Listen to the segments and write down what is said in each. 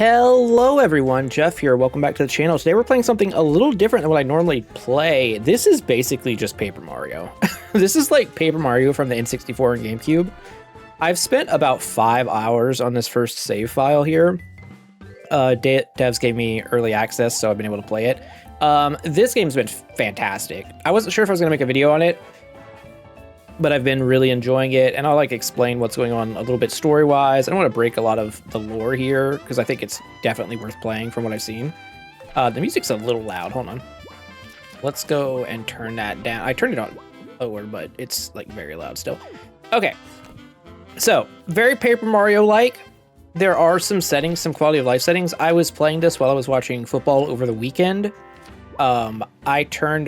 Hello everyone, Jeff here. Welcome back to the channel. Today we're playing something a little different than what I normally play. This is basically just Paper Mario. This is like Paper Mario from the N64 and GameCube. I've spent about 5 hours on this first save file here. Devs gave me early access, so I've been able to play it. This game's been fantastic. I wasn't sure if I was going to make a video on it, but I've been really enjoying it, and I'll like explain what's going on a little bit story-wise. I don't want to break a lot of the lore here, because I think it's definitely worth playing from what I've seen. The music's a little loud. Hold on. Let's go and turn that down. I turned it on lower, but it's like very loud still. Okay. So, very Paper Mario-like. There are some settings, some quality of life settings. I was playing this while I was watching football over the weekend. I turned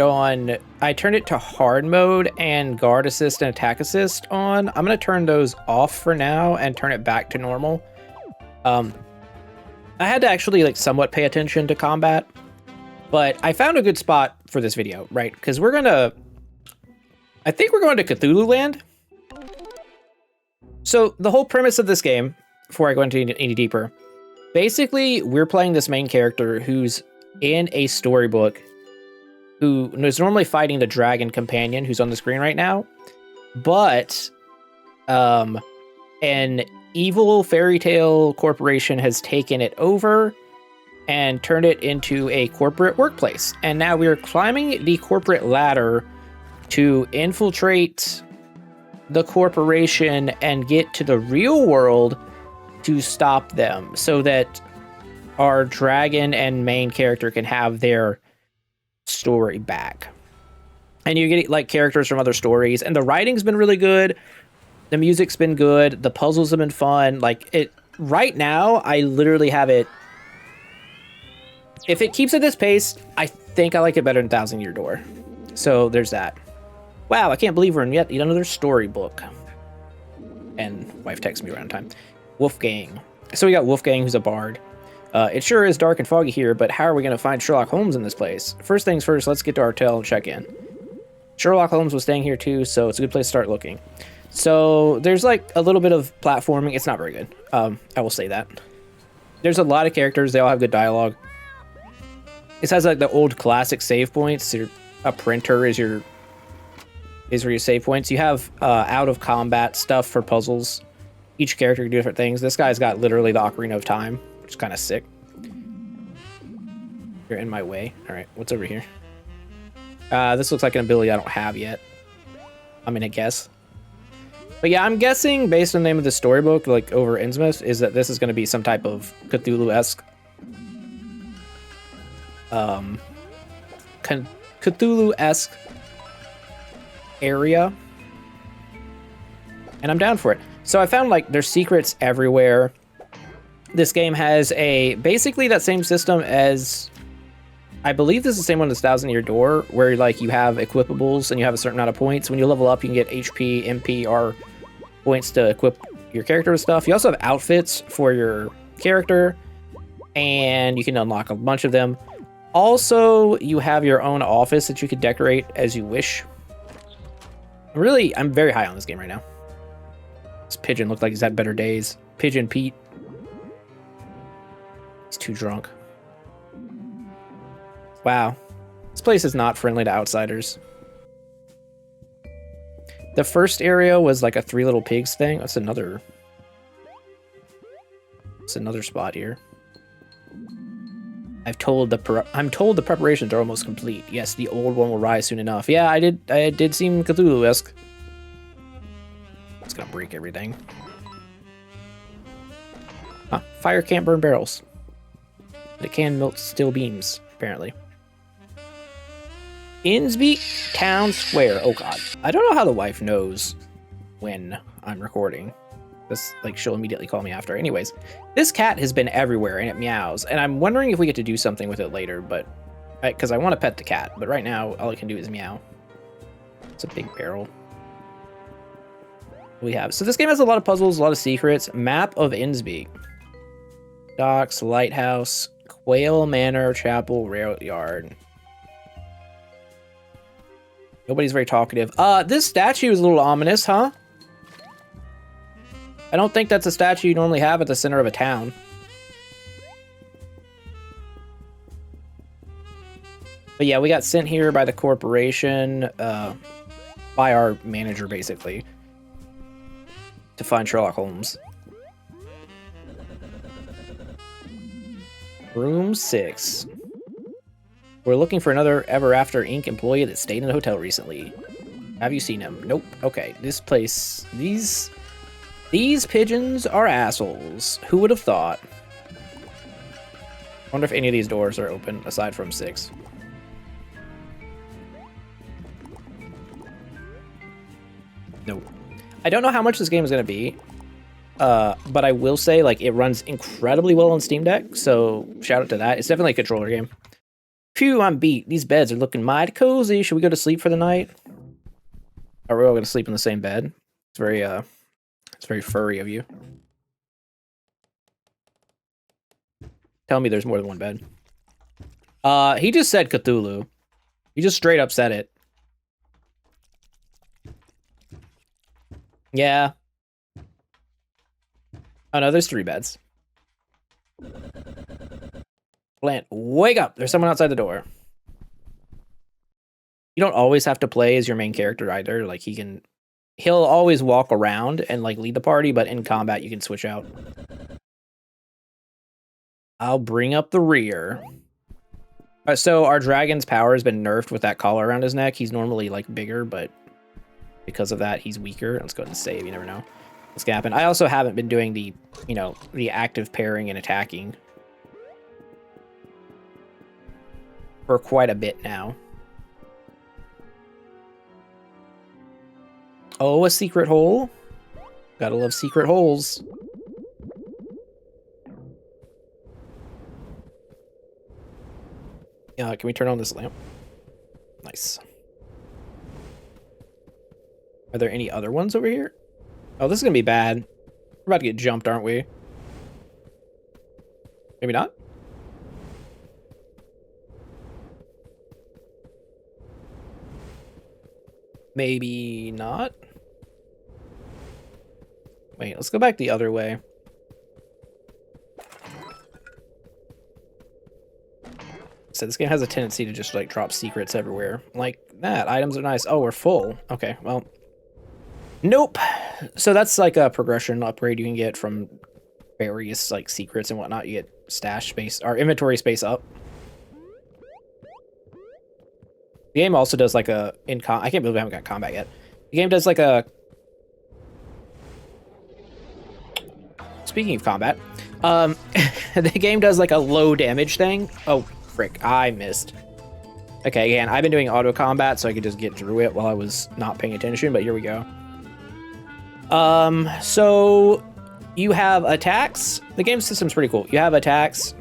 it to hard mode and guard assist and attack assist on. I'm going to turn those off for now and turn it back to normal. I had to actually like somewhat pay attention to combat, but I found a good spot for this video, right? Because I think we're going to Cthulhu Land. So the whole premise of this game, before I go into any deeper, basically we're playing this main character who's in a storybook, who is normally fighting the dragon companion who's on the screen right now, but an evil fairy tale corporation has taken it over and turned it into a corporate workplace. And now we are climbing the corporate ladder to infiltrate the corporation and get to the real world to stop them, so that our dragon and main character can have their story back. And you get like characters from other stories, and the writing's been really good, the music's been good, the puzzles have been fun. Like it right now, I literally have it. If it keeps at this pace, I think I like it better than Thousand Year Door. So there's that. Wow, I can't believe we're in yet another storybook. And wife texts me around time. Wolfgang. So we got Wolfgang, who's a bard. It sure is dark and foggy here, but how are we going to find Sherlock Holmes in this place? First things first, let's get to our hotel and check in. Sherlock Holmes was staying here too, so it's a good place to start looking. So there's like a little bit of platforming. It's not very good. I will say that. There's a lot of characters. They all have good dialogue. This has like the old classic save points. A printer is where your save points. You have out of combat stuff for puzzles. Each character can do different things. This guy's got literally the Ocarina of Time, which is kind of sick. You're in my way. All right, what's over here? This looks like an ability I don't have yet. I'm gonna guess. But yeah, I'm guessing based on the name of the storybook, like over Innsmouth, is that this is going to be some type of Cthulhu-esque Cthulhu-esque area. And I'm down for it. So I found like there's secrets everywhere. This game has basically that same system as, I believe this is the same one as Thousand Year Door, where like you have equipables and you have a certain amount of points. When you level up, you can get HP, MP, or points to equip your character with stuff. You also have outfits for your character, and you can unlock a bunch of them. Also, you have your own office that you can decorate as you wish. Really, I'm very high on this game right now. This pigeon looked like he's had better days. Pigeon Pete. He's too drunk. Wow. This place is not friendly to outsiders. The first area was like a Three Little Pigs thing. That's another spot here. I'm told the preparations are almost complete. Yes, the old one will rise soon enough. Yeah, I did seem Cthulhu-esque. It's gonna break everything. Huh, fire can't burn barrels. But it can melt steel beams, apparently. Innsbruck Town Square. Oh god. I don't know how the wife knows when I'm recording. This, like, she'll immediately call me after. Anyways, this cat has been everywhere and it meows. And I'm wondering if we get to do something with it later, but because I want to pet the cat, but right now all it can do is meow. It's a big barrel. We have. So this game has a lot of puzzles, a lot of secrets. Map of Innsbruck. Docks, lighthouse, Quail Manor, chapel, rail yard. Nobody's very talkative. This statue is a little ominous, huh? I don't think that's a statue you normally have at the center of a town. But yeah, we got sent here by the corporation, by our manager, basically, to find Sherlock Holmes. Room 6. We're looking for another Ever After Inc. employee that stayed in the hotel recently. Have you seen him? Nope. Okay, this place... These pigeons are assholes. Who would have thought? Wonder if any of these doors are open, aside from 6. Nope. I don't know how much this game is going to be, but I will say, like, it runs incredibly well on Steam Deck, so shout out to that. It's definitely a controller game. Phew, I'm beat. These beds are looking mighty cozy. Should we go to sleep for the night? Are we all going to sleep in the same bed? It's very furry of you. Tell me there's more than one bed. He just said Cthulhu. He just straight up said it. Yeah. Oh no, there's 3 beds. Plant, wake up! There's someone outside the door. You don't always have to play as your main character either. Like, he'll always walk around and, like, lead the party, but in combat you can switch out. I'll bring up the rear. So our dragon's power has been nerfed with that collar around his neck. He's normally, like, bigger, but because of that, he's weaker. Let's go ahead and save. You never know what's gonna happen. I also haven't been doing the, you know, the active pairing and attacking for quite a bit now. Oh, a secret hole. Gotta love secret holes. Can we turn on this lamp? Nice. Are there any other ones over here? Oh, this is gonna be bad. We're about to get jumped, aren't we? Maybe not? Maybe not? Wait, let's go back the other way. So this game has a tendency to just, like, drop secrets everywhere. Like that. Items are nice. Oh, we're full. Okay, well. Nope. So that's like a progression upgrade you can get from various, like, secrets and whatnot. You get stash space or inventory space up. The game also does like a I can't believe I haven't got combat yet. The game does like a... Speaking of combat, the game does like a low damage thing. Oh, frick, I missed. Okay, again, I've been doing auto combat so I could just get through it while I was not paying attention, but here we go. So you have attacks. The game system's pretty cool. You have attacks.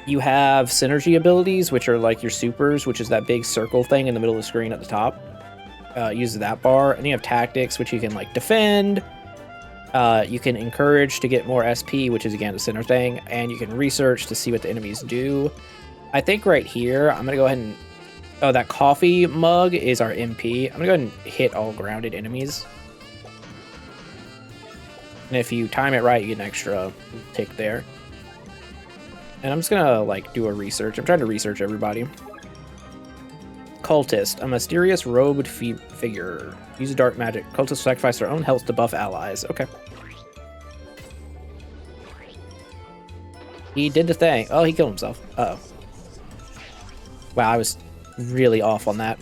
You have synergy abilities, which are like your supers, which is that big circle thing in the middle of the screen at the top. Uses that bar. And you have tactics, which you can, like, defend. You can encourage to get more SP, which is, again, the center thing. And you can research to see what the enemies do. I think right here, I'm going to go ahead and... Oh, that coffee mug is our MP. I'm going to go ahead and hit all grounded enemies. And if you time it right, you get an extra tick there. And I'm just gonna, like, do a research. I'm trying to research everybody. Cultist. A mysterious robed figure. Use dark magic. Cultists sacrifice their own health to buff allies. Okay. He did the thing. Oh, he killed himself. Uh-oh. Wow, I was really off on that.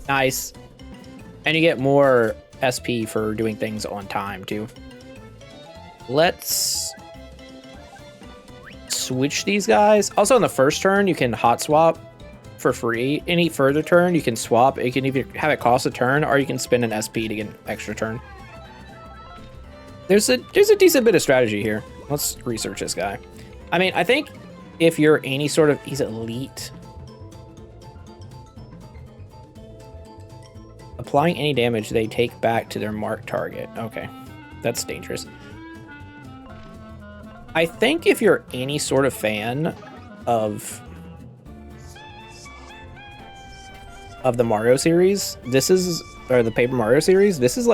Nice. And you get more SP for doing things on time, too. Let's switch these guys. Also, on the first turn, you can hot swap for free. Any further turn, you can swap. You can either have it cost a turn, or you can spend an SP to get an extra turn. There's a decent bit of strategy here. Let's research this guy. I mean, I think if you're any sort of... He's elite. Applying any damage they take back to their marked target. Okay, that's dangerous. I think if you're any sort of fan of the Mario series, this is, or the Paper Mario series, this is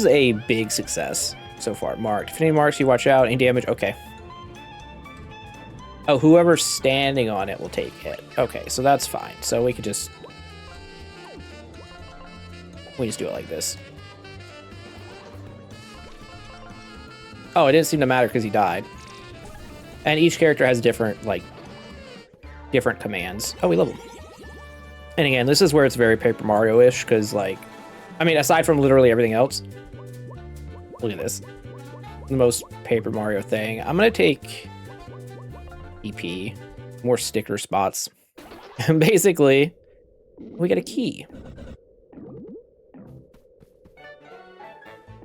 a big success so far. Marked. If any marks, you watch out. Any damage, okay. Oh, whoever's standing on it will take it. Okay, so that's fine. So we could just... We just do it like this. Oh, it didn't seem to matter because he died. And each character has different, like, different commands. Oh, we leveled. And again, this is where it's very Paper Mario-ish, because, like... I mean, aside from literally everything else... Look at this. The most Paper Mario thing. I'm gonna take... EP. More sticker spots. And basically, we get a key.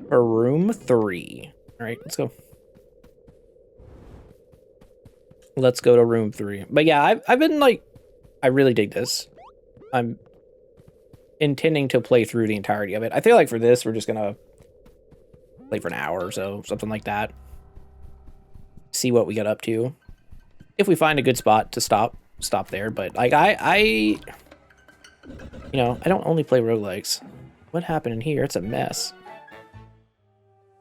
For room 3. Alright, let's go. Let's go to room 3. But yeah, I've been like... I really dig this. I'm intending to play through the entirety of it. I feel like for this, we're just gonna play for an hour or so. Something like that. See what we get up to. If we find a good spot to stop there. But like I you know, I don't only play roguelikes. What happened in here? It's a mess.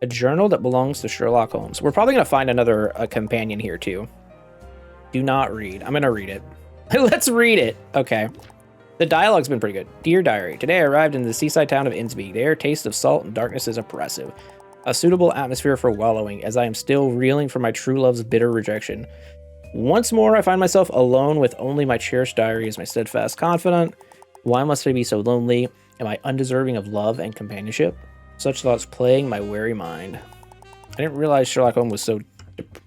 A journal that belongs to Sherlock Holmes. We're probably gonna find another companion here too. Do not read. I'm gonna read it. Let's read it. Okay. The dialogue's been pretty good. Dear Diary, today I arrived in the seaside town of Innsbruck. The air taste of salt and darkness is oppressive. A suitable atmosphere for wallowing, as I am still reeling from my true love's bitter rejection. Once more, I find myself alone with only my cherished diary as my steadfast confidant. Why must I be so lonely? Am I undeserving of love and companionship? Such thoughts plaguing my weary mind. I didn't realize Sherlock Holmes was so...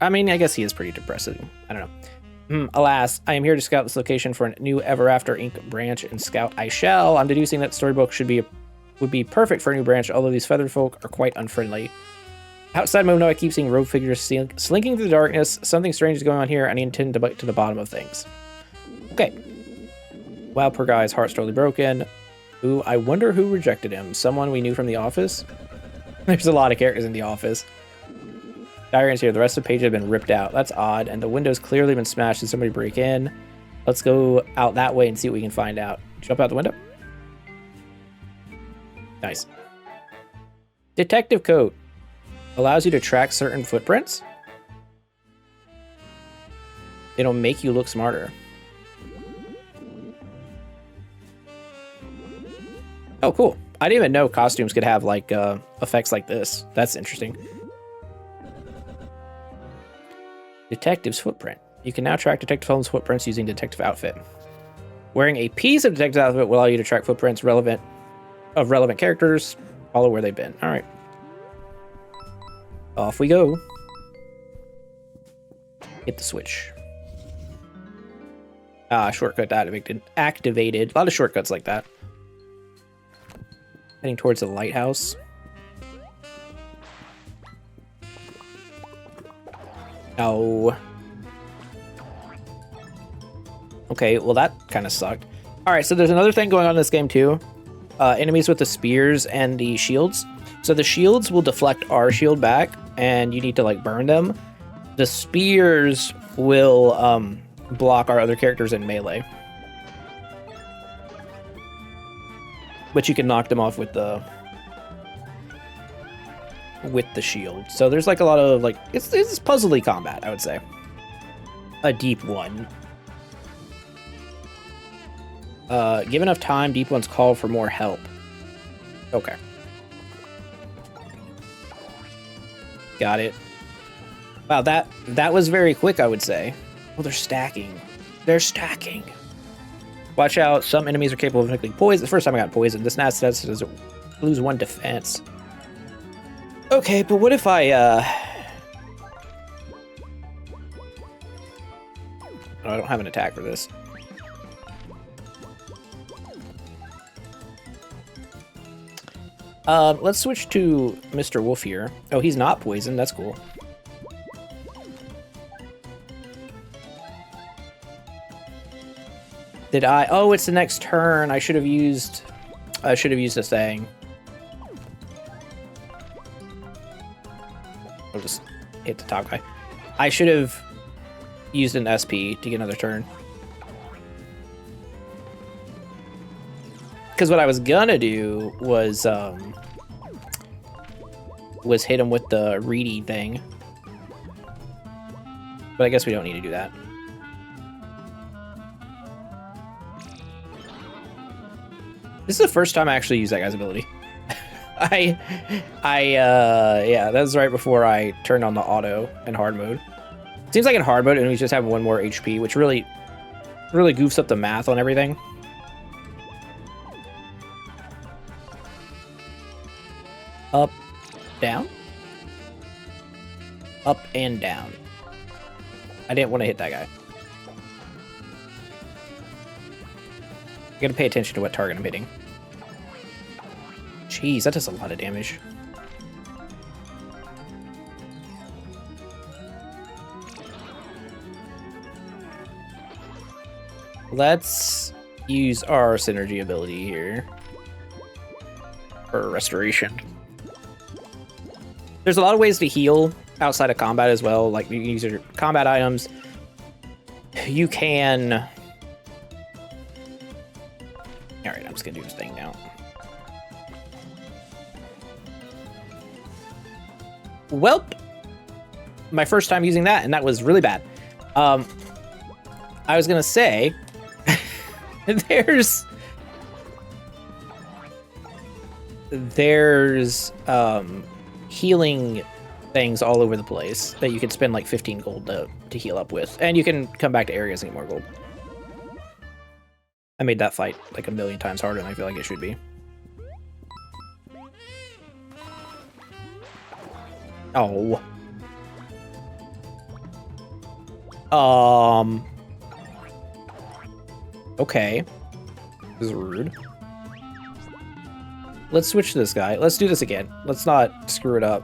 I mean, I guess he is pretty depressing. I don't know. Alas, I am here to scout this location for a new Ever After Inc. branch, and scout I shall. I'm deducing that storybook would be perfect for a new branch, although these feathered folk are quite unfriendly. Outside Mono, I keep seeing rogue figures slinking through the darkness. Something strange is going on here, and I intend to bite to the bottom of things. Okay. Wow, poor guy's heart's totally broken. Ooh, I wonder who rejected him. Someone we knew from The Office? There's a lot of characters in The Office. Diary is here. The rest of the page had been ripped out. That's odd, and the window's clearly been smashed. Did somebody break in? Let's go out that way and see what we can find out. Jump out the window. Nice. Detective coat. Allows you to track certain footprints. It'll make you look smarter. Oh, cool. I didn't even know costumes could have, like, effects like this. That's interesting. Detective's footprint. You can now track Detective Holmes' footprints using Detective Outfit. Wearing a piece of Detective Outfit will allow you to track footprints of relevant characters. Follow where they've been. All right. Off we go. Hit the switch. Shortcut activated. A lot of shortcuts like that. Heading towards the lighthouse. Oh. Okay, well that kind of sucked. Alright, so there's another thing going on in this game too. Enemies with the spears and the shields. So the shields will deflect our shield back, and you need to like burn them. The spears will block our other characters in melee. But you can knock them off with the shield. So there's like a lot of like it's puzzly combat, I would say. A deep one. Give enough time, deep ones call for more help. Okay. Got it. Wow, that was very quick, I would say. Oh, they're stacking. They're stacking. Watch out, some enemies are capable of inflicting poison. The first time I got poisoned, this nat says lose 1 defense. Okay, but what if I Oh, I don't have an attack for this. Let's switch to Mr. Wolf here. Oh, he's not poisoned. That's cool. Did I? Oh, it's the next turn. I should have used a thing. I'll just hit the top guy. I should have used an SP to get another turn. Because what I was gonna do was hit him with the reedy thing. But I guess we don't need to do that. This is the first time I actually use that guy's ability. Yeah, that was right before I turned on the auto in hard mode. Seems like in hard mode, and we just have 1 more HP, which really goofs up the math on everything. Up, down, up and down. I didn't want to hit that guy. I gotta pay attention to what target I'm hitting. Jeez, that does a lot of damage. Let's use our synergy ability here for restoration. There's a lot of ways to heal outside of combat as well. Like you can use your combat items. You can. All right, I'm just gonna do this thing now. Welp, my first time using that, and that was really bad. I was gonna say, there's healing things all over the place that you can spend like 15 gold to heal up with, and you can come back to areas and get more gold. I made that fight like 1,000,000 times harder than I feel like it should be. Oh. Okay. This is rude. Let's switch to this guy. Let's do this again. Let's not screw it up.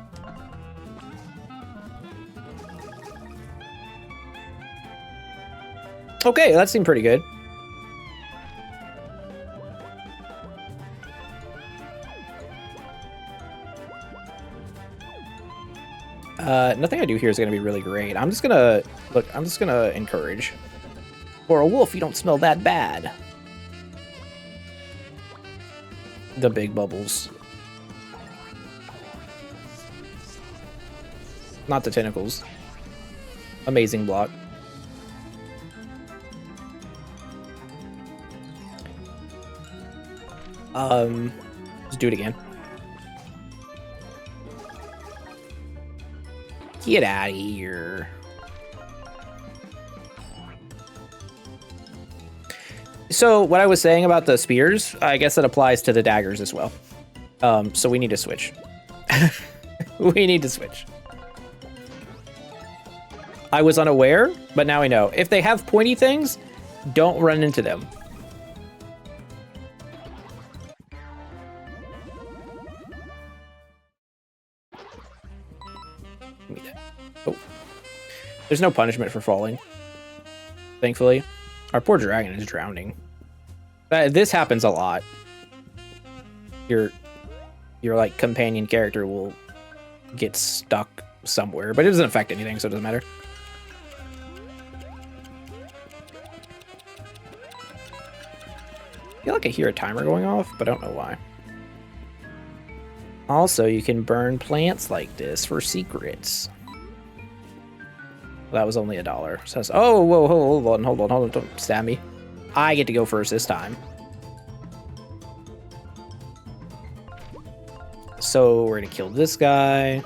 Okay, that seemed pretty good. Nothing I do here is going to be really great. I'm just going to encourage. For a wolf, you don't smell that bad. The big bubbles. Not the tentacles. Amazing block. Let's do it again. Get out of here. So what I was saying about the spears, I guess that applies to the daggers as well. So we need to switch. We need to switch. I was unaware, but now we know. If they have pointy things, don't run into them. Oh. There's no punishment for falling. Thankfully. Our poor dragon is drowning. This happens a lot. Your like companion character will get stuck somewhere, but it doesn't affect anything, so it doesn't matter. I feel like I hear a timer going off, but I don't know why. Also, you can burn plants like this for secrets. Well, that was only $1. So oh, whoa, hold on, don't stab me. I get to go first this time. So we're gonna kill this guy.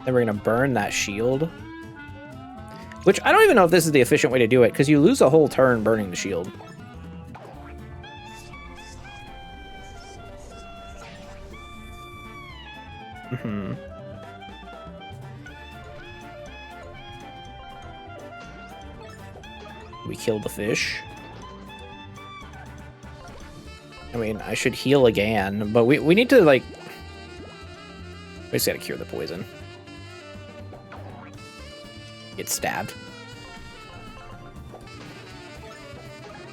Then we're gonna burn that shield. Which I don't even know if this is the efficient way to do it, because you lose a whole turn burning the shield. We kill the fish. I mean, I should heal again, but we need to, like... We just gotta cure the poison. Get stabbed.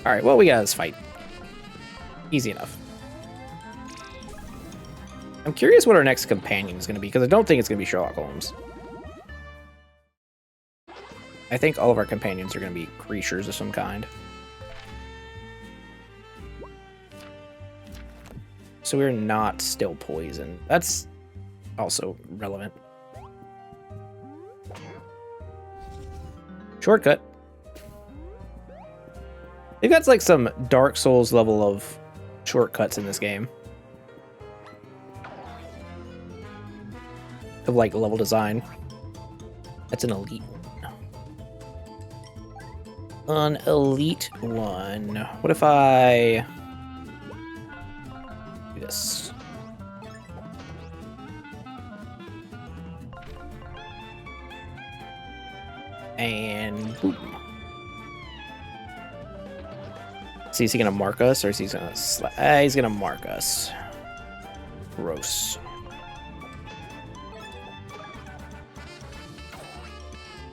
Alright, well, we got this fight. Easy enough. I'm curious what our next companion is going to be, because I don't think it's going to be Sherlock Holmes. I think all of our companions are going to be creatures of some kind. So we're not still poisoned. That's also relevant. Shortcut. They've got like some Dark Souls level of shortcuts in this game. Of like level design. That's an elite one. An elite one. What if I do this? And boom. See, is he gonna mark us or is he gonna he's gonna mark us. Gross.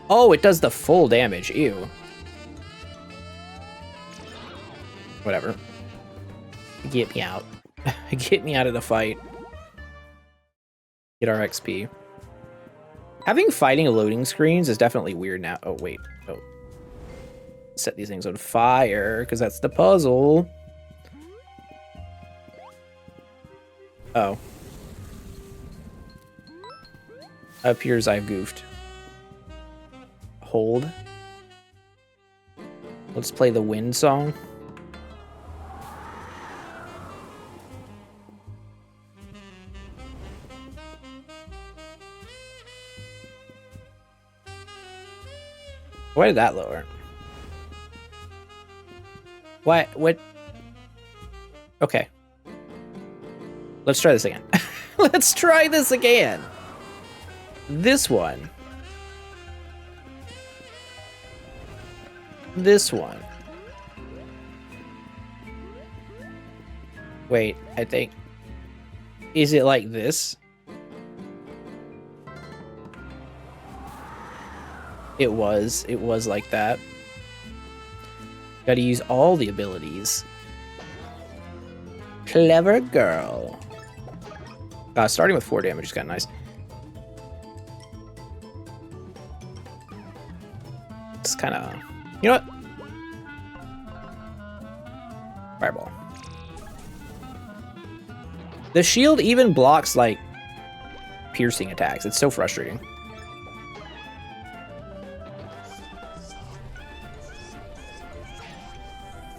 Oh, it does the full damage. Ew. Whatever. Get me out. Get me out of the fight. Get our XP. Having fighting loading screens is definitely weird now. Oh, wait. Oh. Set these things on fire, because that's the puzzle. Oh. Appears I've goofed. Hold. Let's play the wind song. Why did that lower? What? Okay. Let's try this again. Let's try this again. This one. This one. Wait, I think... Is it like this? It was like that. Gotta use all the abilities. Clever girl. Starting with 4 damage is kind of nice. It's kind of... You know what? Fireball. The shield even blocks, like, piercing attacks. It's so frustrating.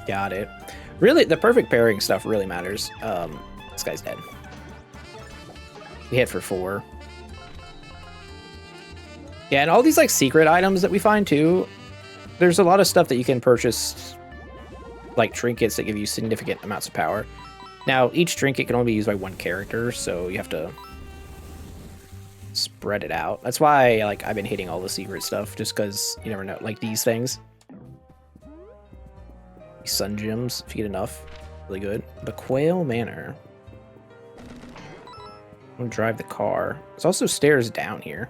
Got it. Really, the perfect pairing stuff really matters. This guy's dead. We hit for 4. Yeah, and all these, like, secret items that we find, too, there's a lot of stuff that you can purchase, like trinkets that give you significant amounts of power. Now, each trinket can only be used by one character, so you have to spread it out. That's why, like, I've been hitting all the secret stuff, just because you never know. Like, these things. Sun gems, if you get enough. Really good. The Quail Manor. I'm gonna drive the car. There's also stairs down here.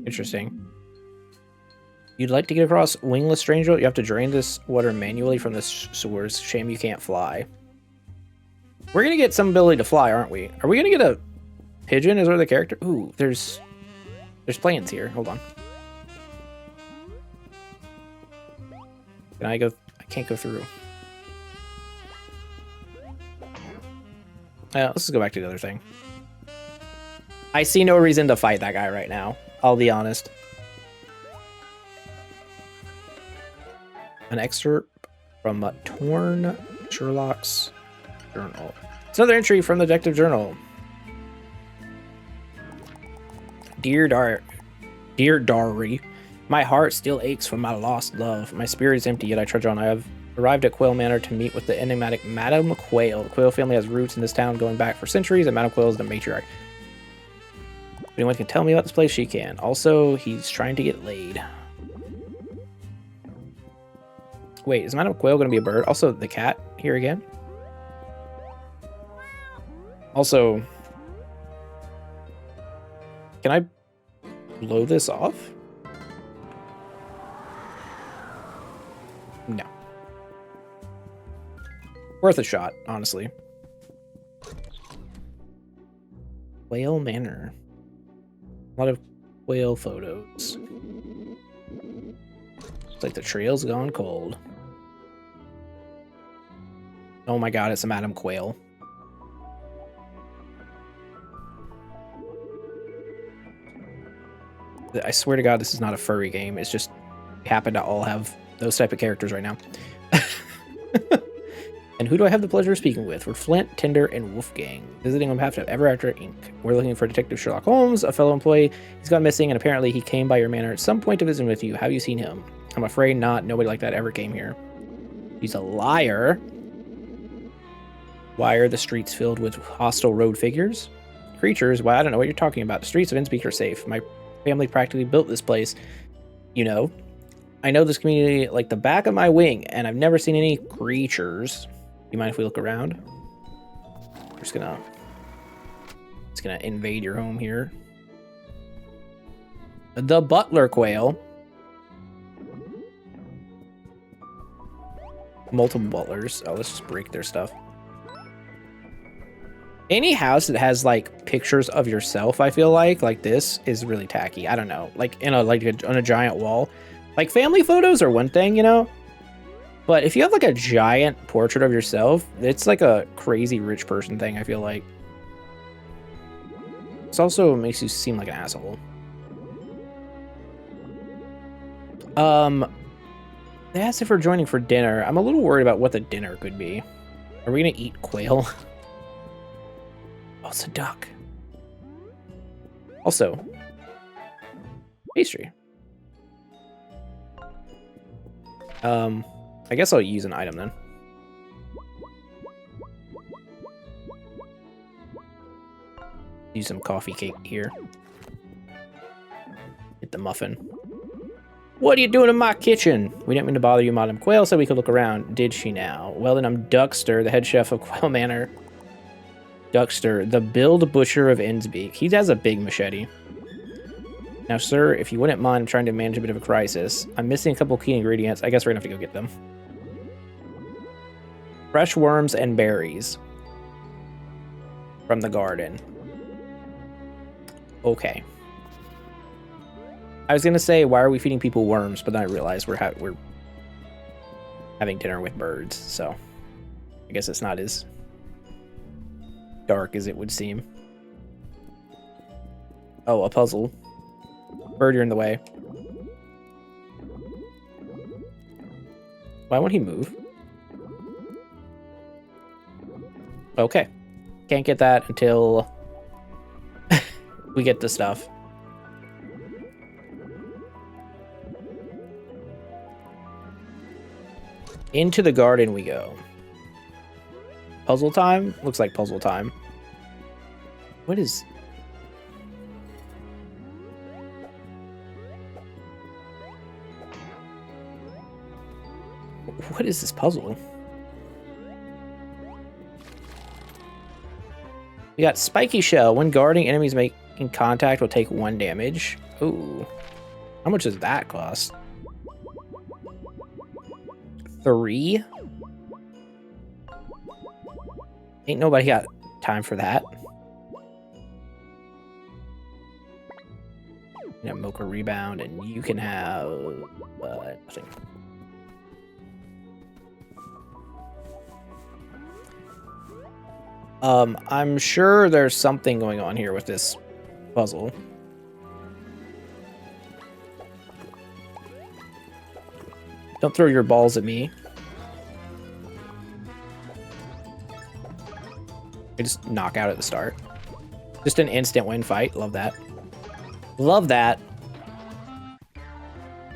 Interesting. You'd like to get across Wingless Stranger? You have to drain this water manually from the sewers. Shame you can't fly. We're gonna get some ability to fly, aren't we? Are we gonna get a pigeon as our character? Ooh, there's planes here. Hold on. Can I go? I can't go through. Let's just go back to the other thing. I see no reason to fight that guy right now. I'll be honest. An excerpt from Torn Sherlock's journal. It's another entry from the detective journal. Dear Dari, my heart still aches for my lost love. My spirit is empty, yet I trudge on. I have arrived at Quail Manor to meet with the enigmatic Madame Quail. The Quail family has roots in this town going back for centuries, and Madame Quail is the matriarch. If anyone can tell me about this place, she can. Also, he's trying to get laid. Wait, is Madame Quail going to be a bird? Also, the cat here again? Also, can I blow this off? No. Worth a shot, honestly. Quail Manor. A lot of whale photos. It's like the trail's gone cold. Oh my god, it's a Madame Quail. I swear to God, this is not a furry game. It's just we happen to all have those type of characters right now. And who do I have the pleasure of speaking with? We're Flint, Tinder, and Wolfgang, visiting on behalf of Ever After Inc. We're looking for Detective Sherlock Holmes, a fellow employee. He's gone missing, and apparently he came by your manor at some point to visit with you. Have you seen him? I'm afraid not. Nobody like that ever came here. He's a liar. Why are the streets filled with hostile road figures? Creatures? Well, I don't know what you're talking about. The streets of Innspeak are safe. My family practically built this place. You know, I know this community like the back of my wing, and I've never seen any creatures. You mind if we look around? We're just gonna invade your home here. The butler quail. Multiple butlers. Oh, let's just break their stuff. Any house that has like pictures of yourself, I feel like this is really tacky. I don't know, like on a giant wall. Like family photos are one thing, you know. But if you have like a giant portrait of yourself, it's like a crazy rich person thing, I feel like. This also makes you seem like an asshole. They asked if we're joining for dinner. I'm a little worried about what the dinner could be. Are we gonna eat quail? Oh, it's a duck. Also, pastry. I guess I'll use an item then. Use some coffee cake here. Get the muffin. What are you doing in my kitchen? We didn't mean to bother you, Madam Quail, so we could look around. Did she now? Well, then I'm Duckster, the head chef of Quail Manor. Duckster, the Build Butcher of Innsbeak. He has a big machete. Now, sir, if you wouldn't mind, I'm trying to manage a bit of a crisis. I'm missing a couple key ingredients. I guess we're gonna have to go get them. Fresh worms and berries from the garden. Okay. I was gonna say, why are we feeding people worms? But then I realized we're having dinner with birds, so I guess it's not as dark as it would seem. Oh, a puzzle. Bird, you're in the way. Why won't he move? Okay. Can't get that until we get the stuff. Into the garden we go. Puzzle time? Looks like puzzle time. What is... What is this puzzle? We got Spiky Shell. When guarding, enemies making contact will take 1 damage. Ooh. How much does that cost? 3? Ain't nobody got time for that. You know, Mocha Rebound, and you can have nothing. I'm sure there's something going on here with this puzzle. Don't throw your balls at me. I just knock out at the start. Just an instant win fight. Love that. Love that.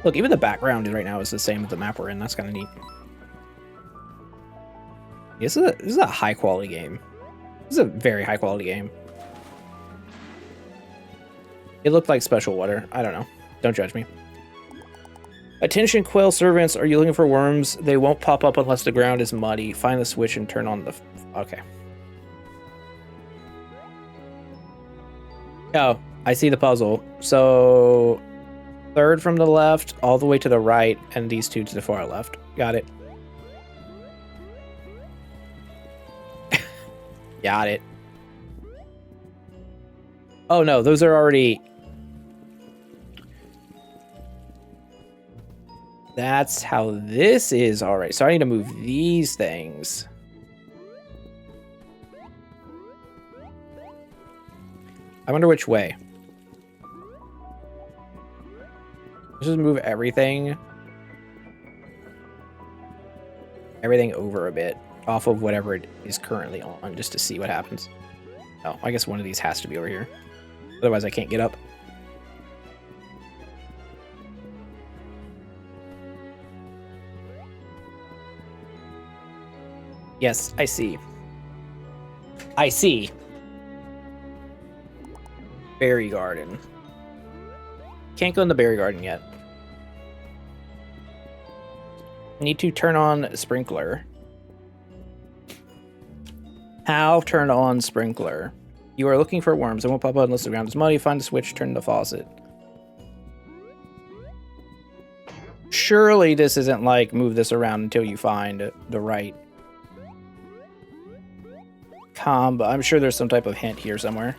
Look, even the background right now is the same as the map we're in. That's kind of neat. This is a high quality game. This is a very high quality game. It looked like special water. I don't know. Don't judge me. Attention, quail servants. Are you looking for worms? They won't pop up unless the ground is muddy. Find the switch and turn on the... Okay. Oh, I see the puzzle. So, 3rd from the left, all the way to the right, and these 2 to the far left. Got it. Got it. Oh no, those are already... That's how this is. All right, so I need to move these things. I wonder which way. Let's just move everything over a bit off of whatever it is currently on, just to see what happens. Oh, I guess one of these has to be over here. Otherwise I can't get up. Yes, I see. I see. Berry garden. Can't go in the berry garden yet. Need to turn on sprinkler. How turn on sprinkler? You are looking for worms. It won't pop out unless the ground is muddy. Find the switch, turn the faucet. Surely this isn't like move this around until you find the right combo. I'm sure there's some type of hint here somewhere.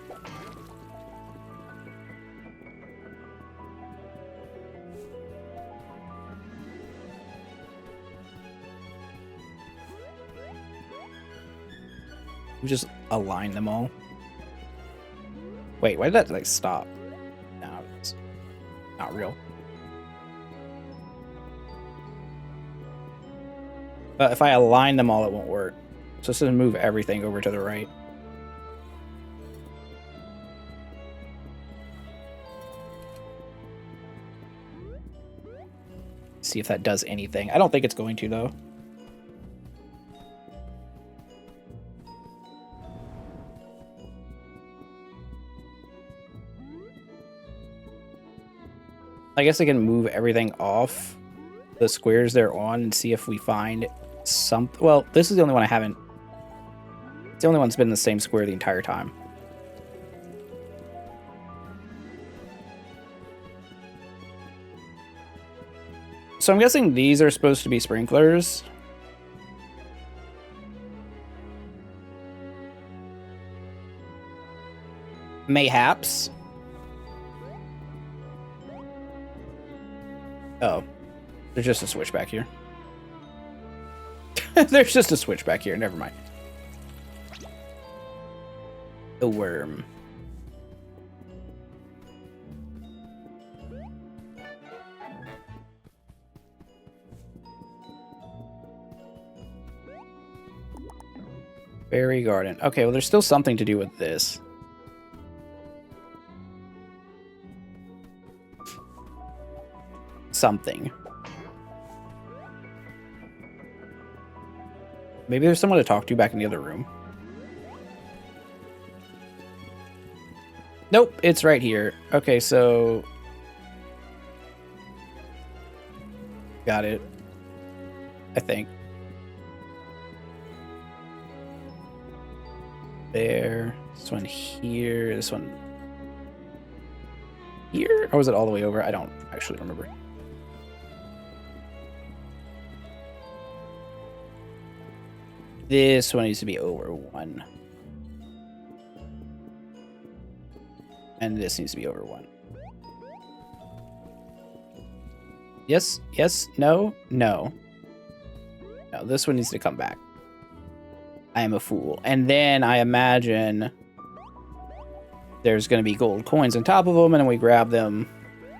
We just align them all. Wait, why did that like stop? No, it's not real. But if I align them all, it won't work. So it's gonna move everything over to the right. See if that does anything. I don't think it's going to, though. I guess I can move everything off the squares they're on and see if we find something. Well, this is the only one I haven't. It's the only one that's been in the same square the entire time. So I'm guessing these are supposed to be sprinklers. Mayhaps. Oh, there's just a switch back here. There's just a switch back here. Never mind. The worm. Berry garden. Okay, well, there's still something to do with this. Something. Maybe there's someone to talk to back in the other room. Nope, it's right here. Okay, so... Got it. I think. There. This one here. This one here? Or was it all the way over? I don't actually remember. This one needs to be over 1. And this needs to be over 1. Yes, yes, no, no. No, this one needs to come back. I am a fool. And then I imagine there's going to be gold coins on top of them, and then we grab them.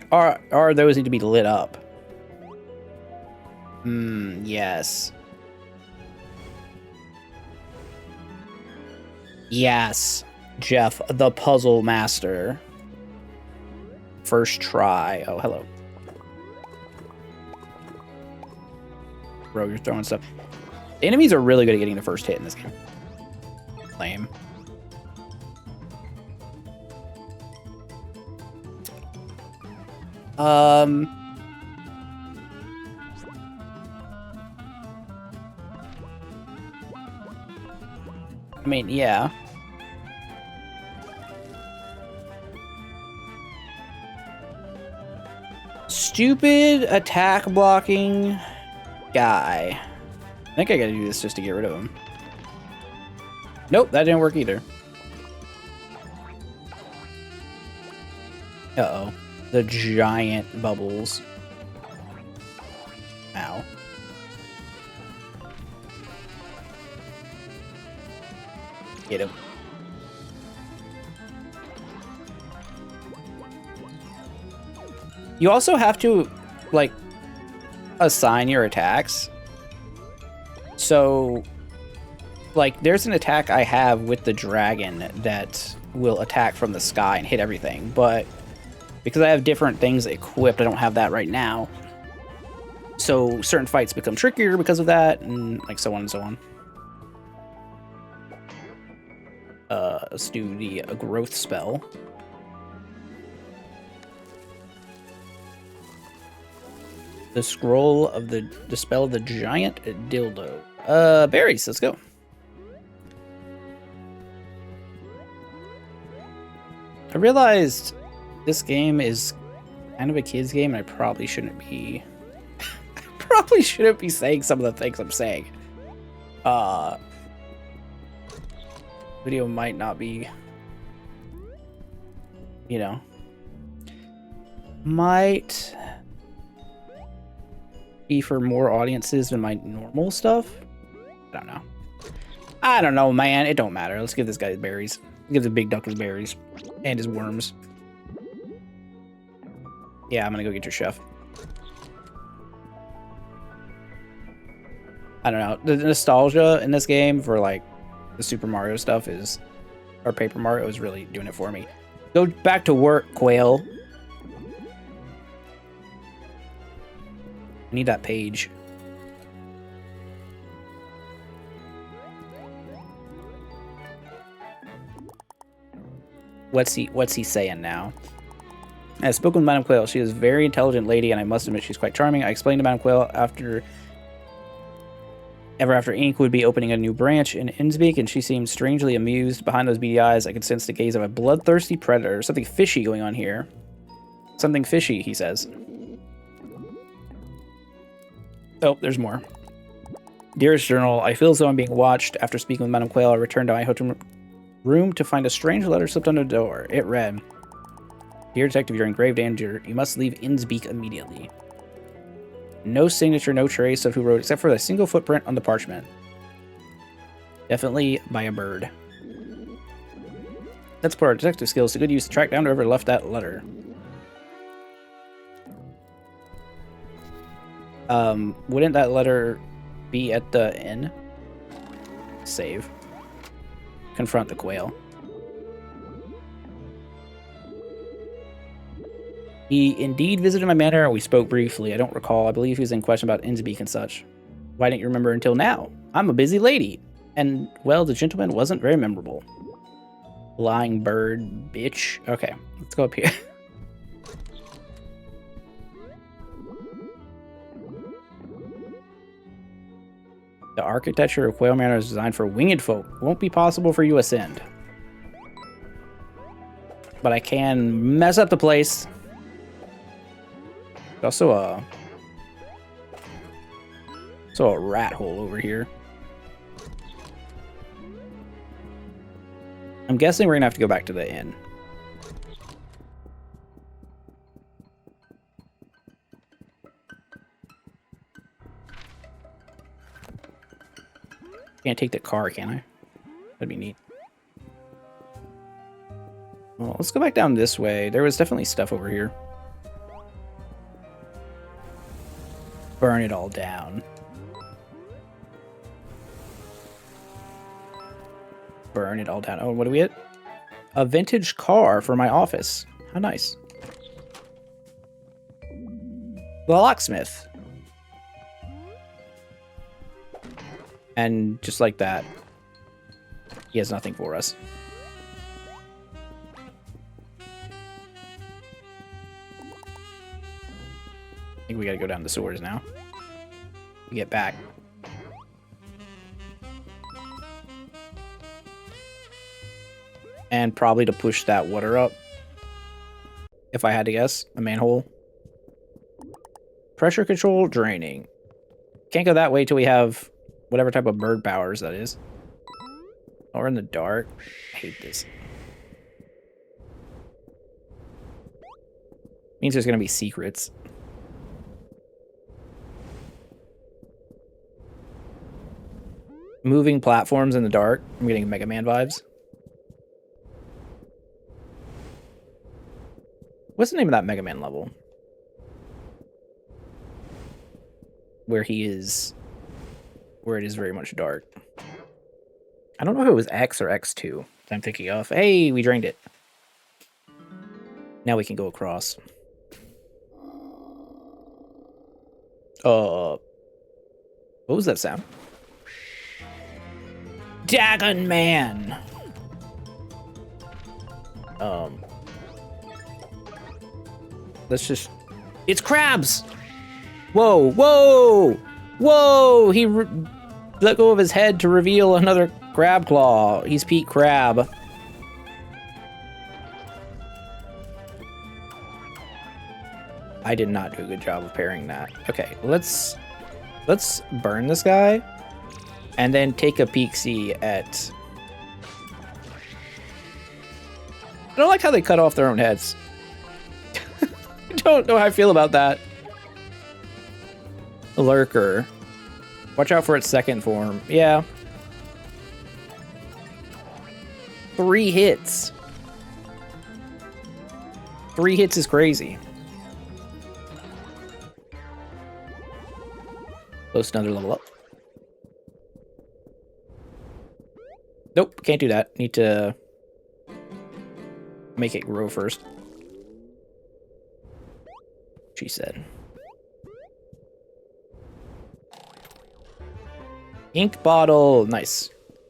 Or those need to be lit up. Yes. Yes, Jeff, the puzzle master. First try. Oh, hello. Bro, you're throwing stuff. The enemies are really good at getting the first hit in this game. Lame. I mean, yeah. Stupid attack blocking guy. I think I gotta do this just to get rid of him. Nope, that didn't work either. Uh-oh. The giant bubbles. Ow. Get him. You also have to, like, assign your attacks. So, like, there's an attack I have with the dragon that will attack from the sky and hit everything, but because I have different things equipped, I don't have that right now. So certain fights become trickier because of that, and like so on and so on. Let's do the growth spell. The scroll of the spell of the giant dildo. Berries, let's go. I realized this game is kind of a kid's game, and I probably shouldn't be saying some of the things I'm saying. Video might not be, you know, might be for more audiences than my normal stuff. I don't know, man. It don't matter. Let's give this guy his berries. Give the big duck his berries and his worms. Yeah, I'm gonna go get your chef. I don't know. The nostalgia in this game for like the Super Mario stuff is, or Paper Mario, is really doing it for me. Go back to work, Quail. I need that page. What's he saying now? I spoke with Madame Quail. She is a very intelligent lady, and I must admit she's quite charming. I explained to Madame Quail after Ink would be opening a new branch in Innsbeek, and she seemed strangely amused. Behind those beady eyes, I could sense the gaze of a bloodthirsty predator. Something fishy going on here. Something fishy, he says. Oh, there's more. Dearest Journal, I feel as though I'm being watched. After speaking with Madame Quail, I returned to my hotel room to find a strange letter slipped under the door. It read, Dear Detective, you're in grave danger. You must leave Innsbeek immediately. No signature, no trace of who wrote, except for the single footprint on the parchment. Definitely by a bird. Let's put our detective skills to good use to track down whoever left that letter. Wouldn't that letter be at the inn? Save. Confront the quail. He indeed visited my manor, and we spoke briefly. I don't recall. I believe he was in question about Innsbeek and such. Why didn't you remember until now? I'm a busy lady. And, well, the gentleman wasn't very memorable. Lying bird, bitch. Okay, let's go up here. The architecture of Quail Manor is designed for winged folk. It won't be possible for you to ascend. But I can mess up the place. There's also a rat hole over here. I'm guessing we're gonna have to go back to the inn. Can't take the car, can I? That'd be neat. Well, let's go back down this way. There was definitely stuff over here. Burn it all down. Burn it all down. Oh, what do we get? A vintage car for my office. How nice. The locksmith. And just like that, he has nothing for us. I think we gotta go down the sewers now. We get back. And probably to push that water up. If I had to guess, a manhole. Pressure control draining. Can't go that way till we have whatever type of bird powers that is. Oh, we're in the dark. I hate this. Means there's gonna be secrets. Moving platforms in the dark. I'm getting Mega Man vibes. What's the name of that Mega Man level? where he is, where it is very much dark. I don't know if it was X or X2 that I'm thinking of. Hey, we drained it. Now we can go across. What was that sound? Dragon Man! Let's just... It's crabs! Whoa, whoa! Whoa! He let go of his head to reveal another crab claw. He's Pete Crab. I did not do a good job of parrying that. Okay, let's burn this guy and then take a peek-see at... I don't like how they cut off their own heads. I don't know how I feel about that. Lurker. Watch out for its second form. Yeah. 3 hits. 3 hits is crazy. Close to another level up. Nope, can't do that. Need to make it grow first. She said. Ink bottle. Nice.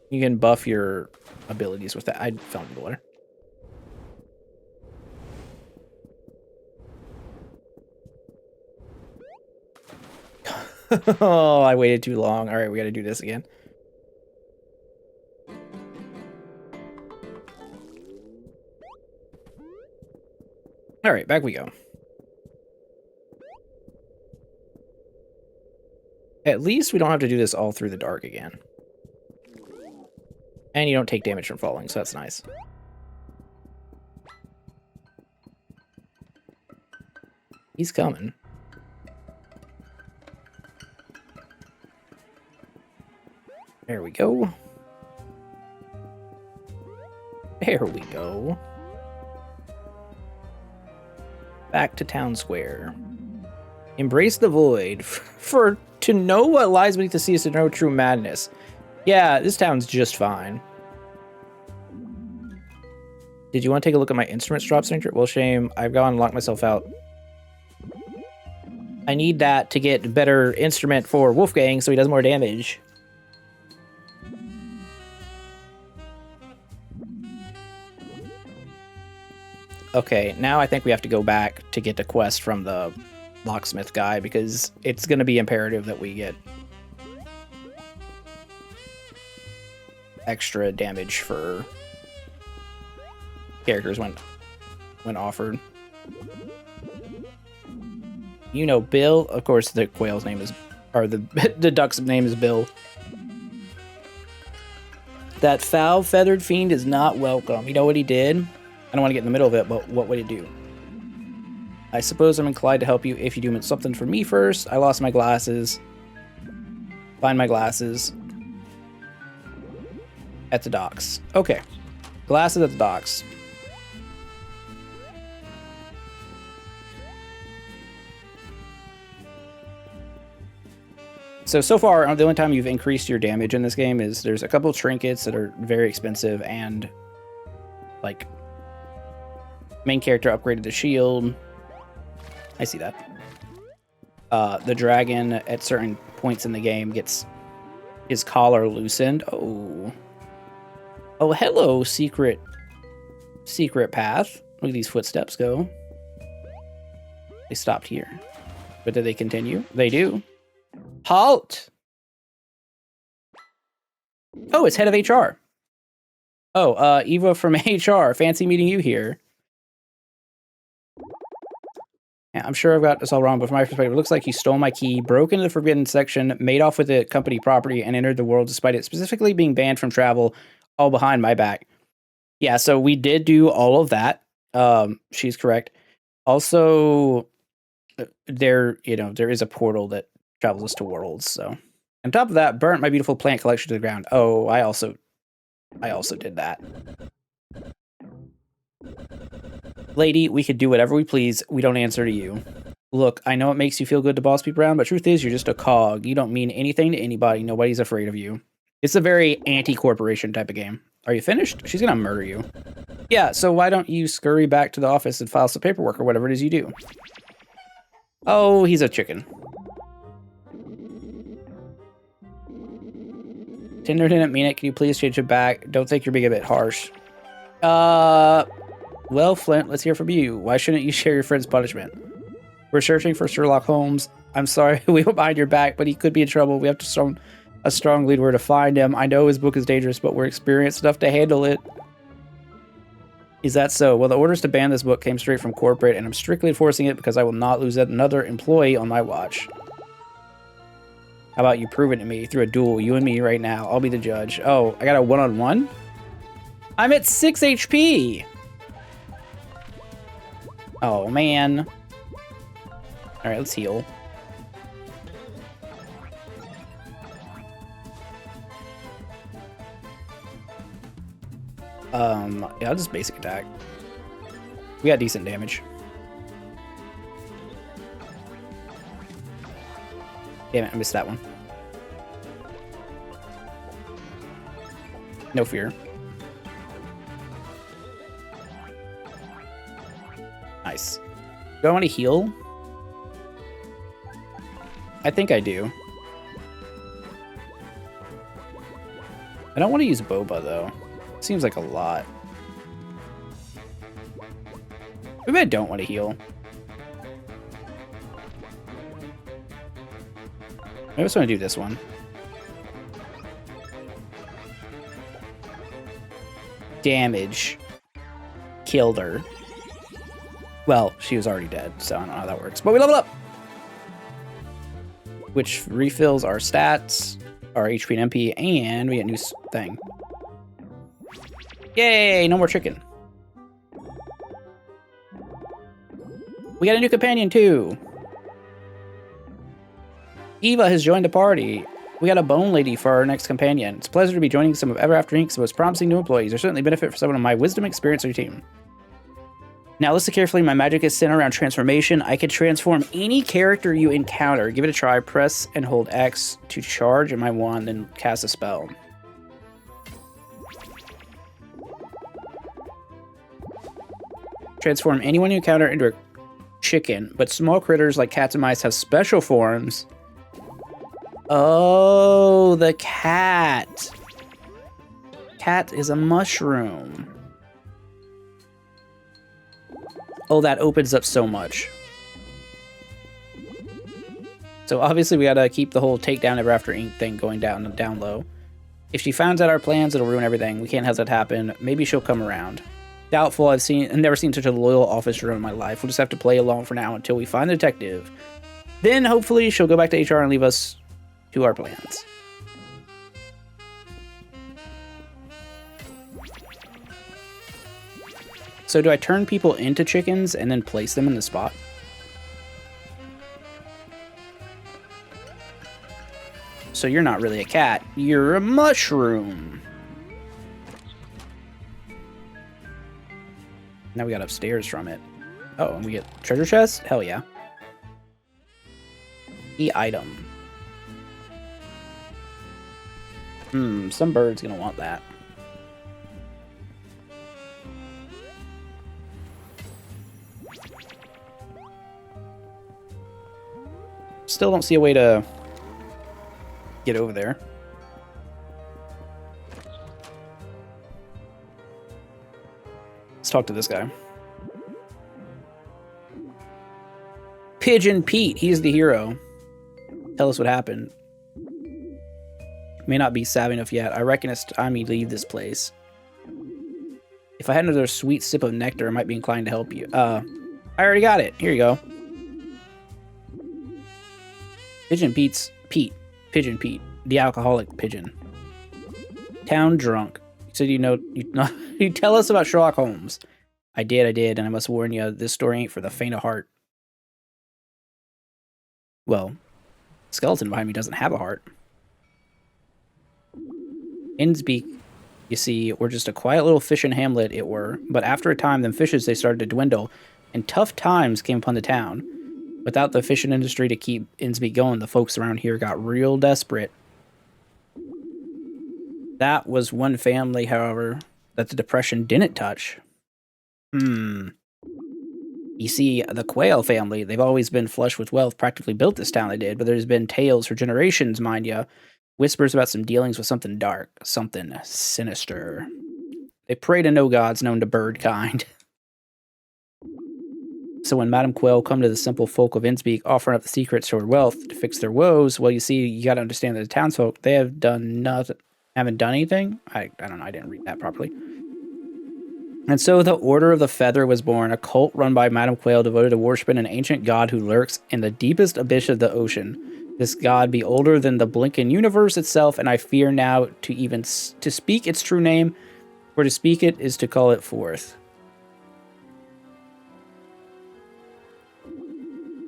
You can buff your abilities with that. I fell into the water. Oh, I waited too long. All right, we got to do this again. All right, back we go. At least we don't have to do this all through the dark again. And you don't take damage from falling, so that's nice. He's coming. There we go. There we go. Back to town square. Embrace the void. For to know what lies beneath the sea is to know true madness. Yeah, this town's just fine. Did you want to take a look at my instruments drop signature? Well, shame. I've gone and locked myself out. I need that to get better instrument for Wolfgang so he does more damage. Okay, now I think we have to go back to get the quest from the locksmith guy because it's going to be imperative that we get extra damage for characters when offered. You know Bill. Of course, the quail's name is, or the duck's name is Bill. That foul-feathered fiend is not welcome. You know what he did? I don't want to get in the middle of it, but what would he do? I suppose I'm inclined to help you if you do something for me first. I lost my glasses. Find my glasses. At the docks. Okay. Glasses at the docks. So far, the only time you've increased your damage in this game is there's a couple trinkets that are very expensive and, like, main character upgraded the shield. I see that. The dragon, at certain points in the game, gets his collar loosened. Oh. Oh, hello, secret path. Look at these footsteps go. They stopped here. But did they continue? They do. Halt! Oh, it's head of HR. Oh, Eva from HR. Fancy meeting you here. Yeah, I'm sure I've got this all wrong, but from my perspective, it looks like he stole my key, broke into the forbidden section, made off with the company property, and entered the world despite it specifically being banned from travel, all behind my back. Yeah, so we did do all of that. She's correct. Also, there is a portal that travels us to worlds, so. On top of that, burnt my beautiful plant collection to the ground. Oh, I also did that. Lady, we could do whatever we please. We don't answer to you. Look, I know it makes you feel good to boss people around, but truth is, you're just a cog. You don't mean anything to anybody. Nobody's afraid of you. It's a very anti-corporation type of game. Are you finished? She's gonna murder you. Yeah, so why don't you scurry back to the office and file some paperwork or whatever it is you do? Oh, he's a chicken. Tinder didn't mean it. Can you please change it back? Don't think you're being a bit harsh. Well, Flint, let's hear from you. Why shouldn't you share your friend's punishment? We're searching for Sherlock Holmes. I'm sorry we went behind your back, but he could be in trouble. We have to strong a strong lead where to find him. I know his book is dangerous, but we're experienced enough to handle it. Is that so? Well, the orders to ban this book came straight from corporate, and I'm strictly enforcing it because I will not lose another employee on my watch. How about you prove it to me through a duel, you and me right now. I'll be the judge. Oh, I got a one-on-one? I'm at 6 HP! Oh, man. Alright, let's heal. Yeah, I'll just basic attack. We got decent damage. Damn it, I missed that one. No fear. Nice. Do I want to heal? I think I do. I don't want to use Boba, though. Seems like a lot. Maybe I don't want to heal. I just want to do this one. Damage. Killed her. Well, she was already dead, so I don't know how that works. But we level up! Which refills our stats, our HP and MP, and we get a new thing. Yay! No more chicken. We got a new companion, too. Eva has joined the party. We got a bone lady for our next companion. It's a pleasure to be joining some of Ever After Inc.'s most promising new employees. There's certainly benefit for someone of my wisdom and experience on your team. Now listen carefully. My magic is centered around transformation. I can transform any character you encounter. Give it a try. Press and hold X to charge in my wand, then cast a spell. Transform anyone you encounter into a chicken, but small critters like cats and mice have special forms. Oh, the cat. Cat is a mushroom. Oh, that opens up so much. So obviously we gotta keep the whole takedown Ever After Inc. thing going down low. If she finds out our plans, it'll ruin everything. We can't have that happen. Maybe she'll come around. Doubtful. I've never seen such a loyal officer in my life. We'll just have to play along for now until we find the detective. Then hopefully she'll go back to HR and leave us to our plans. So do I turn people into chickens and then place them in the spot? So you're not really a cat. You're a mushroom. Now we got upstairs from it. Oh, and we get treasure chest? Hell yeah. E-item. Some bird's gonna want that. Still don't see a way to get over there. Let's talk to this guy. Pigeon Pete, he's the hero. Tell us what happened. May not be savvy enough yet. I reckon it's time you leave this place. If I had another sweet sip of nectar, I might be inclined to help you. I already got it. Here you go. Pigeon Pigeon Pete, the alcoholic pigeon. Town drunk. You said you tell us about Sherlock Holmes. I did, and I must warn you, this story ain't for the faint of heart. Well, the skeleton behind me doesn't have a heart. Innsbeek, you see, we're just a quiet little fishing hamlet, it were, but after a time, them fishes, they started to dwindle, and tough times came upon the town. Without the fishing industry to keep Innsmead going, the folks around here got real desperate. That was one family, however, that the Depression didn't touch. You see, the Quail family, they've always been flush with wealth, practically built this town, they did, but there's been tales for generations, mind ya. Whispers about some dealings with something dark, something sinister. They pray to no gods known to bird kind. So when Madame Quail come to the simple folk of Innspeak, offering up the secrets to her wealth to fix their woes, well, you see, you got to understand that the townsfolk, they have done nothing, haven't done anything. I don't know, I didn't read that properly. And so the Order of the Feather was born, a cult run by Madame Quail devoted to worshiping an ancient god who lurks in the deepest abyss of the ocean. This god be older than the blinking universe itself, and I fear now to even to speak its true name, for to speak it is to call it forth.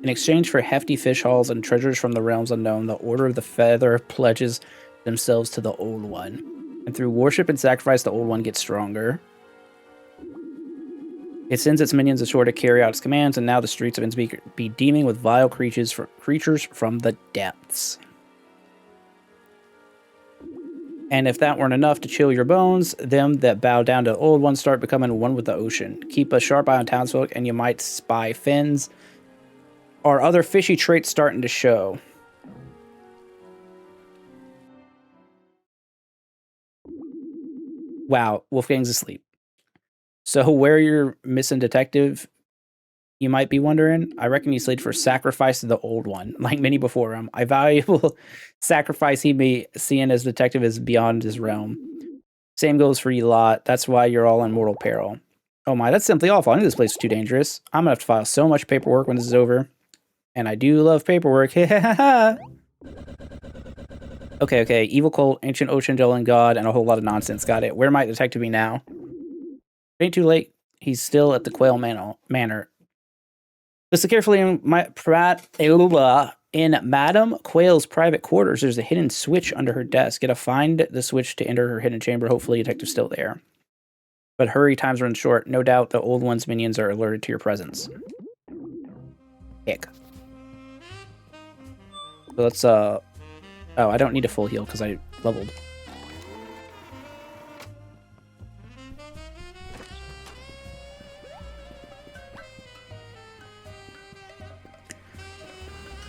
In exchange for hefty fish hauls and treasures from the realms unknown, the Order of the Feather pledges themselves to the Old One. And through worship and sacrifice, the Old One gets stronger. It sends its minions ashore to carry out its commands, and now the streets of Innspeak be teeming with vile creatures from the depths. And if that weren't enough to chill your bones, them that bow down to the Old One start becoming one with the ocean. Keep a sharp eye on townsfolk, and you might spy fins or other fishy traits starting to show. Wow, Wolfgang's asleep. So where you're missing detective, you might be wondering? I reckon he slid for sacrifice to the Old One, like many before him. A valuable sacrifice he may seeing as detective is beyond his realm. Same goes for you lot. That's why you're all in mortal peril. Oh my, that's simply awful. I knew this place was too dangerous. I'm gonna have to file so much paperwork when this is over. And I do love paperwork. Okay. Evil cult, ancient ocean dwelling god, and a whole lot of nonsense. Got it. Where might detective be now? It ain't too late. He's still at the Quail Manor. Listen carefully in Madame Quail's private quarters. There's a hidden switch under her desk. Gotta find the switch to enter her hidden chamber. Hopefully, detective's still there. But hurry, time's run short. No doubt the Old One's minions are alerted to your presence. Hick. So let's, oh, I don't need a full heal because I leveled.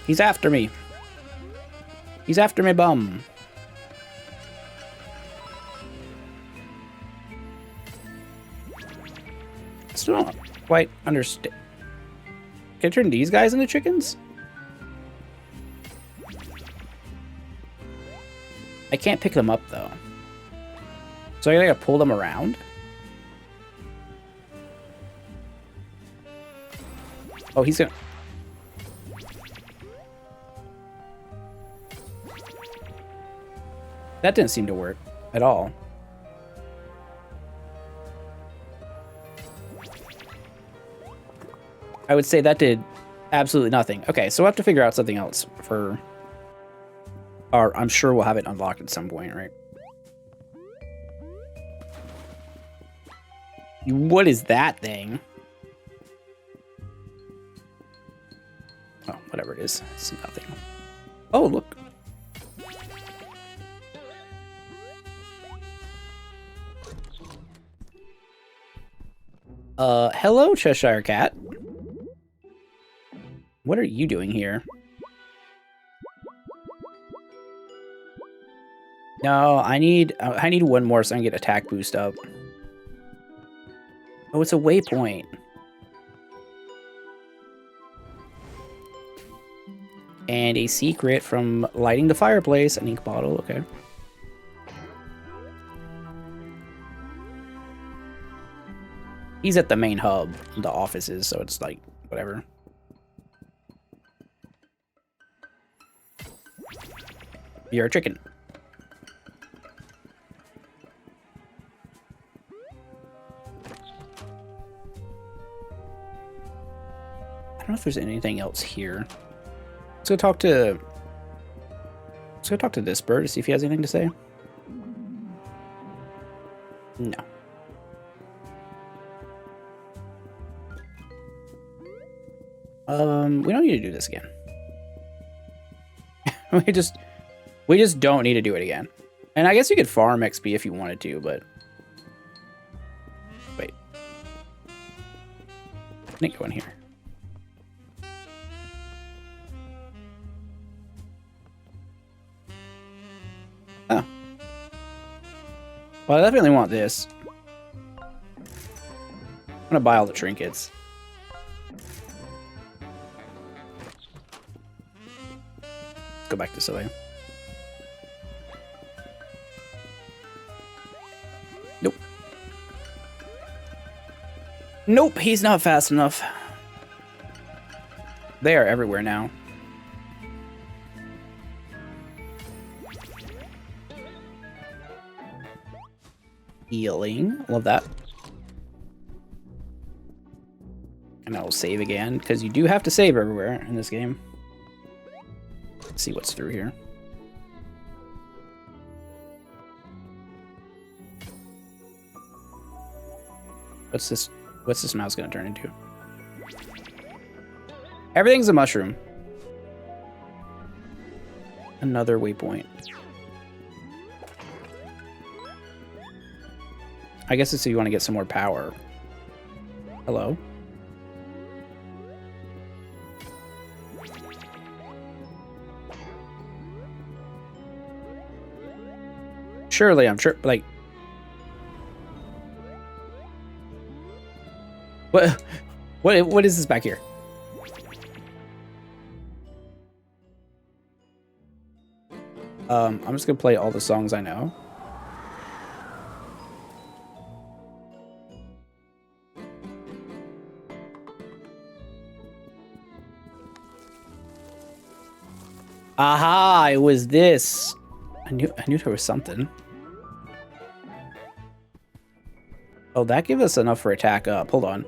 He's after me. He's after me, bum. Still don't quite understand. Can I turn these guys into chickens? I can't pick them up, though. So I gotta pull them around? Oh, he's gonna... That didn't seem to work at all. I would say that did absolutely nothing. Okay, so we'll have to figure out something else for... Or I'm sure we'll have it unlocked at some point, right? What is that thing? Oh, whatever it is. It's nothing. Oh, look. Hello, Cheshire Cat. What are you doing here? No, I need one more so I can get attack boost up. Oh, it's a waypoint. And a secret from lighting the fireplace. An ink bottle, okay. He's at the main hub, the offices, so it's like, whatever. You're a chicken. I don't know if there's anything else here. Let's go talk to this bird to see if he has anything to say. No. We don't need to do this again. we just don't need to do it again. And I guess you could farm XP if you wanted to, but wait. I didn't go in here. Oh. Well, I definitely want this. I'm gonna buy all the trinkets. Let's go back to Silly. Nope. Nope, he's not fast enough. They are everywhere now. Healing. Love that. And I will save again, because you do have to save everywhere in this game. Let's see what's through here. What's this mouse gonna turn into? Everything's a mushroom. Another waypoint. I guess it's if you want to get some more power. Hello? Surely, I'm sure, like... What is this back here? I'm just gonna play all the songs I know. Aha, it was this. I knew there was something. Oh, that gives us enough for attack up. Hold on.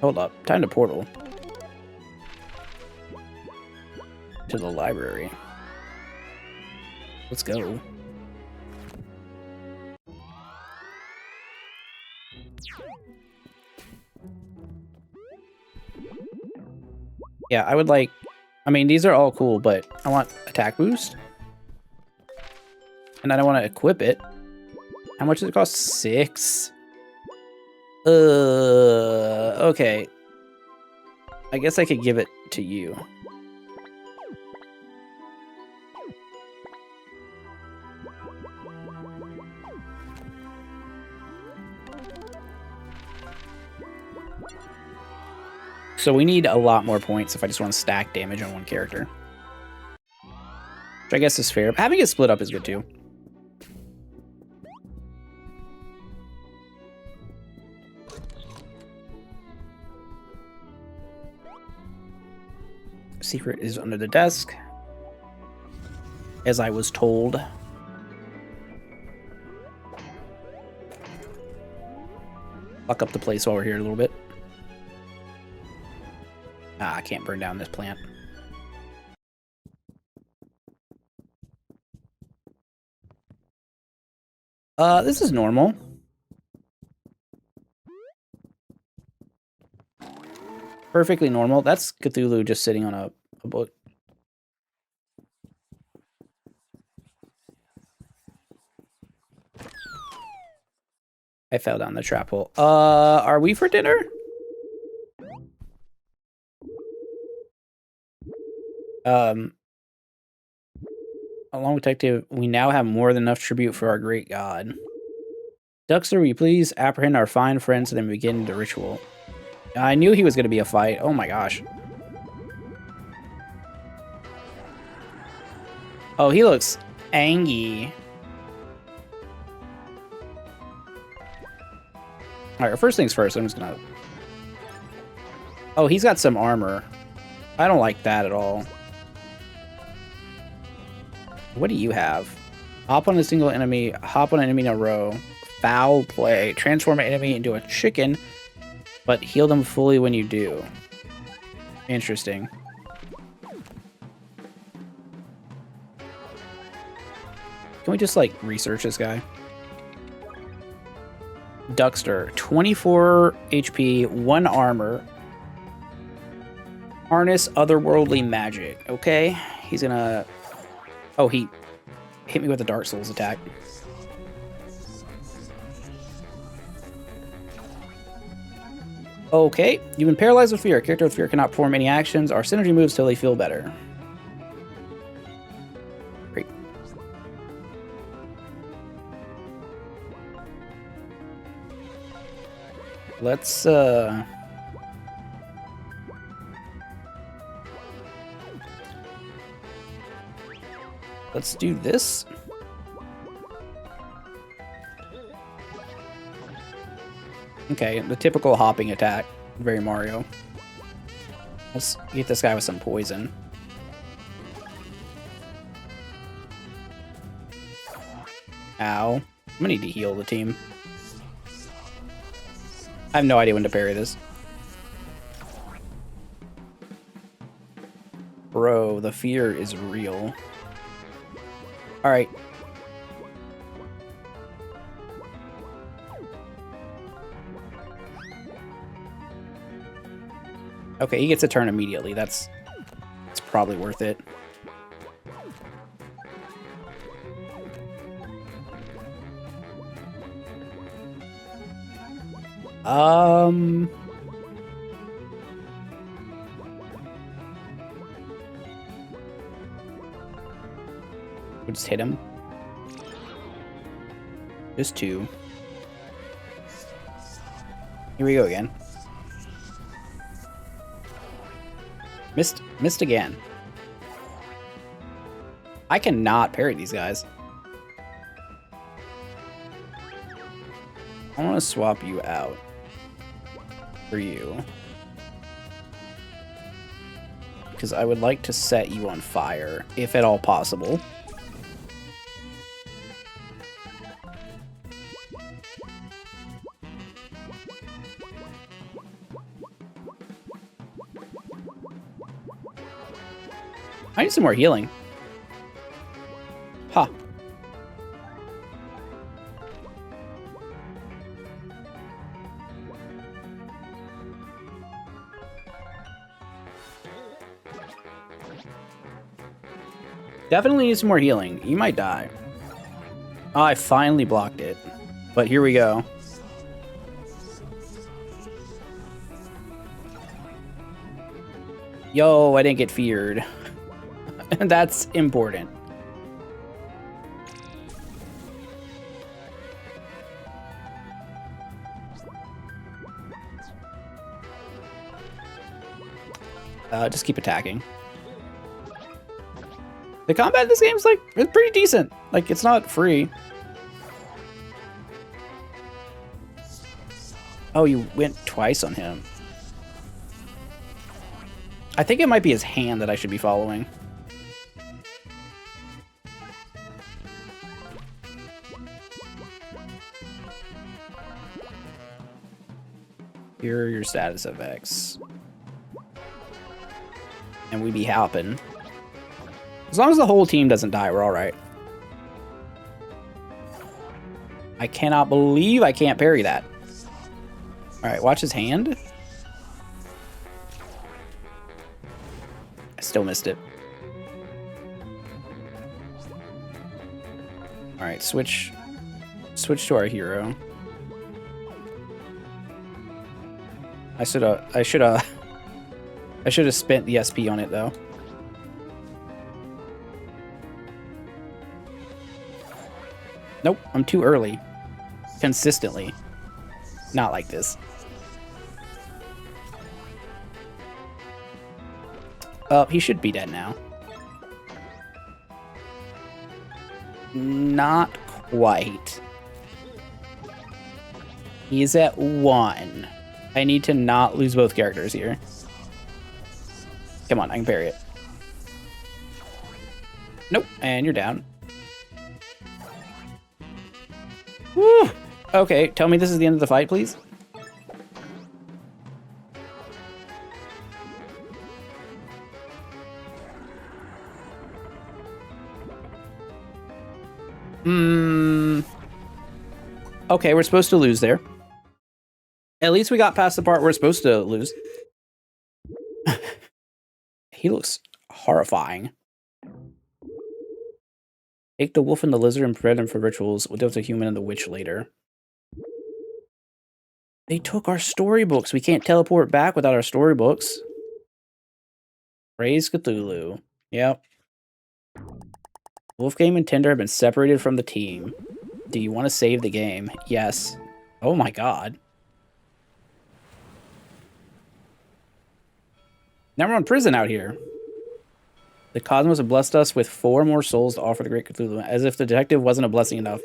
Hold up. Time to portal. To the library. Let's go. Yeah, I would like... I mean, these are all cool, but I want attack boost. And then I want to equip it. How much does it cost? 6? Okay. I guess I could give it to you. So we need a lot more points if I just want to stack damage on one character. Which I guess is fair. But having it split up is good too. Secret is under the desk, as I was told. Fuck up the place while we're here a little bit. Ah, I can't burn down this plant. This is normal. Perfectly normal. That's Cthulhu just sitting on a book. I fell down the trap hole. Are we for dinner? Along with detective, we now have more than enough tribute for our great god. Duckster, will you please apprehend our fine friends and then begin the ritual? I knew he was going to be a fight. Oh my gosh. Oh, he looks angry. Alright, first things first, I'm just gonna... Oh, he's got some armor. I don't like that at all. What do you have? Hop on a single enemy, hop on an enemy in a row. Foul play. Transform an enemy into a chicken, but heal them fully when you do. Interesting. Can we just, like, research this guy? Duckster. 24 HP, 1 armor. Harness otherworldly magic. Okay. He's gonna... Oh, he hit me with a Dark Souls attack. Okay. You've been paralyzed with fear. A character with fear cannot perform any actions or synergy moves till they feel better. Great. Let's do this. Okay, the typical hopping attack. Very Mario. Let's get this guy with some poison. Ow. I'm gonna need to heal the team. I have no idea when to parry this. Bro, the fear is real. Alright. Okay, he gets a turn immediately. It's probably worth it. We'll just hit him. Just 2. Here we go again. Missed again. I cannot parry these guys. I want to swap you out for you. Because I would like to set you on fire, if at all possible. I need some more healing. Huh. Definitely need some more healing. You might die. Oh, I finally blocked it. But here we go. Yo, I didn't get feared. That's important. Just keep attacking. The combat in this game is like, it's pretty decent. Like, it's not free. Oh, you went twice on him. I think it might be his hand that I should be following. Here are your status effects. And we be hopping. As long as the whole team doesn't die, we're alright. I cannot believe I can't parry that. Alright, watch his hand. I still missed it. Alright, switch to our hero. I should have spent the SP on it though. Nope, I'm too early. Consistently. Not like this. He should be dead now. Not quite. He's at 1. I need to not lose both characters here. Come on, I can parry it. Nope, and you're down. Woo! Okay, tell me this is the end of the fight, please. Okay, we're supposed to lose there. At least we got past the part we're supposed to lose. He looks horrifying. Take the wolf and the lizard and prepare them for rituals. We'll deal with the human and the witch later. They took our storybooks. We can't teleport back without our storybooks. Praise Cthulhu. Yep. Wolfgame and Tinder have been separated from the team. Do you want to save the game? Yes. Oh my god. Now we're in prison out here. The cosmos have blessed us with 4 more souls to offer the great Cthulhu, as if the detective wasn't a blessing enough.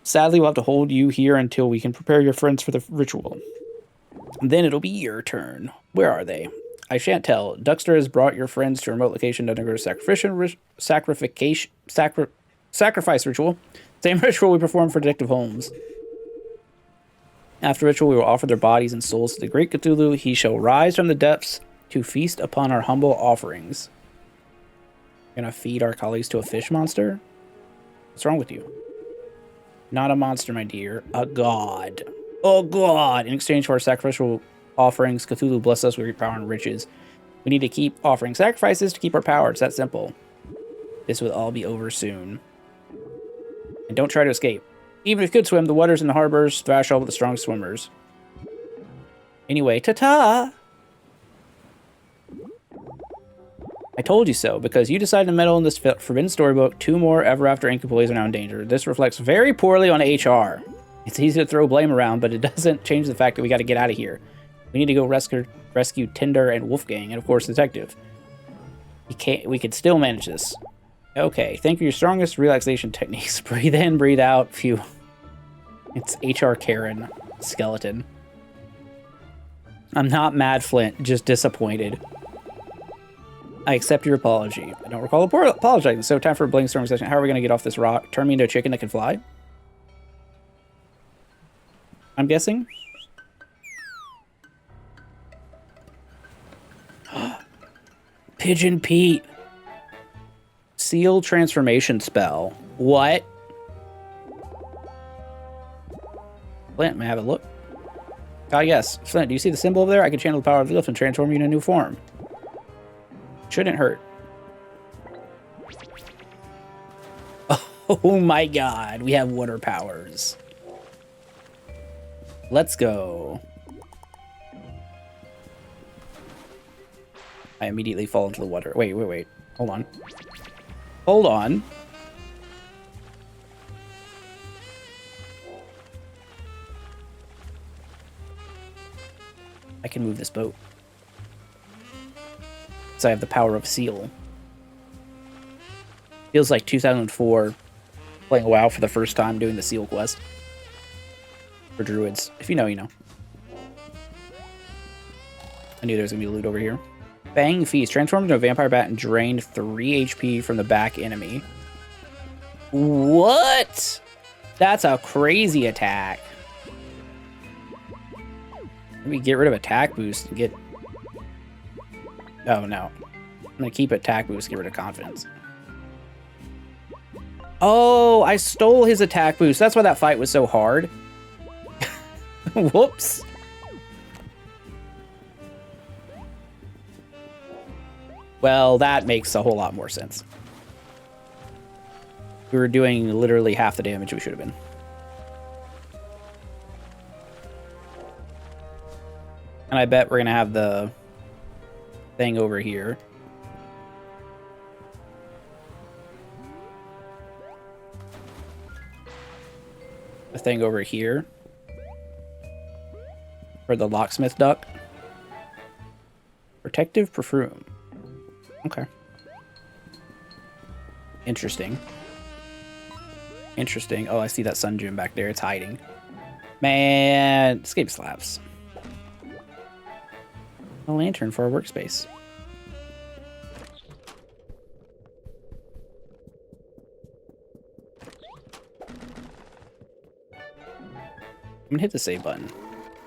Sadly, we'll have to hold you here until we can prepare your friends for the ritual. Then it'll be your turn. Where are they? I shan't tell. Duckster has brought your friends to a remote location to undergo a sacrifice ritual. Same ritual we performed for Detective Holmes. After ritual, we will offer their bodies and souls to the great Cthulhu. He shall rise from the depths to feast upon our humble offerings. Gonna feed our colleagues to a fish monster? What's wrong with you? Not a monster, my dear. A god. Oh god! In exchange for our sacrificial offerings, Cthulhu bless us with great power and riches. We need to keep offering sacrifices to keep our power. It's that simple. This will all be over soon. And don't try to escape. Even if you could swim, the waters in the harbors thrash all but the strong swimmers. Anyway, ta-ta! I told you so, because you decided to meddle in this forbidden storybook. 2 more Ever After Ink employees are now in danger. This reflects very poorly on HR. It's easy to throw blame around, but it doesn't change the fact that we got to get out of here. We need to go rescue Tinder and Wolfgang, and of course the detective. We could still manage this. Okay, think of your strongest relaxation techniques. Breathe in, breathe out. Phew. It's HR Karen skeleton. I'm not mad, Flint, just disappointed. I accept your apology. I don't recall apologizing, so time for a brainstorming session. How are we going to get off this rock? Turn me into a chicken that can fly? I'm guessing? Pigeon Pete. Seal transformation spell. What? Flint, may I have a look? Ah, yes. Flint, do you see the symbol over there? I can channel the power of the glyph and transform you in a new form. Shouldn't hurt. Oh my god, we have water powers. Let's go. I immediately fall into the water. Wait. Hold on. Hold on. I can move this boat. So I have the power of seal. Feels like 2004 playing WoW for the first time doing the seal quest. For druids. If you know, you know. I knew there was going to be loot over here. Fang Feast. Transformed into a vampire bat and drained 3 HP from the back enemy. What? That's a crazy attack. Let me get rid of attack boost and get... Oh, no. I'm going to keep attack boost, get rid of confidence. Oh, I stole his attack boost. That's why that fight was so hard. Whoops. Well, that makes a whole lot more sense. We were doing literally half the damage we should have been. And I bet we're going to have the thing over here. The thing over here. For the locksmith duck. Protective perfume. Okay. Interesting. Interesting. Oh, I see that sun gem back there. It's hiding. Man, this game slaps. A lantern for our workspace. I'm gonna hit the save button,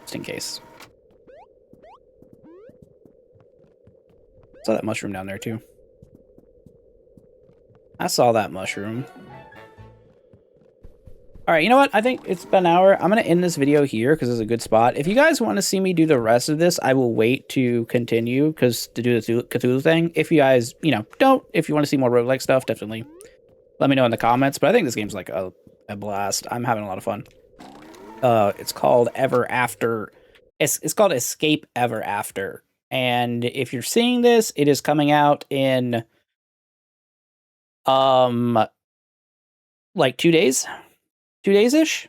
just in case. Saw that mushroom down there too. I saw that mushroom. All right, you know what? I think it's been an hour. I'm going to end this video here because it's a good spot. If you guys want to see me do the rest of this, I will wait to continue because to do the Cthulhu thing. If you guys, you know, don't, if you want to see more roguelike stuff, definitely let me know in the comments. But I think this game's like a blast. I'm having a lot of fun. It's called Ever After. It's called Escape Ever After. And if you're seeing this, it is coming out in like 2 days. 2 days-ish,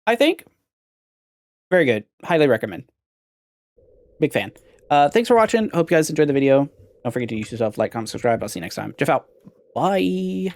I think. Very good. Highly recommend. Big fan. Thanks for watching. Hope you guys enjoyed the video. Don't forget to use yourself, like, comment, subscribe. I'll see you next time. Jeff out. Bye.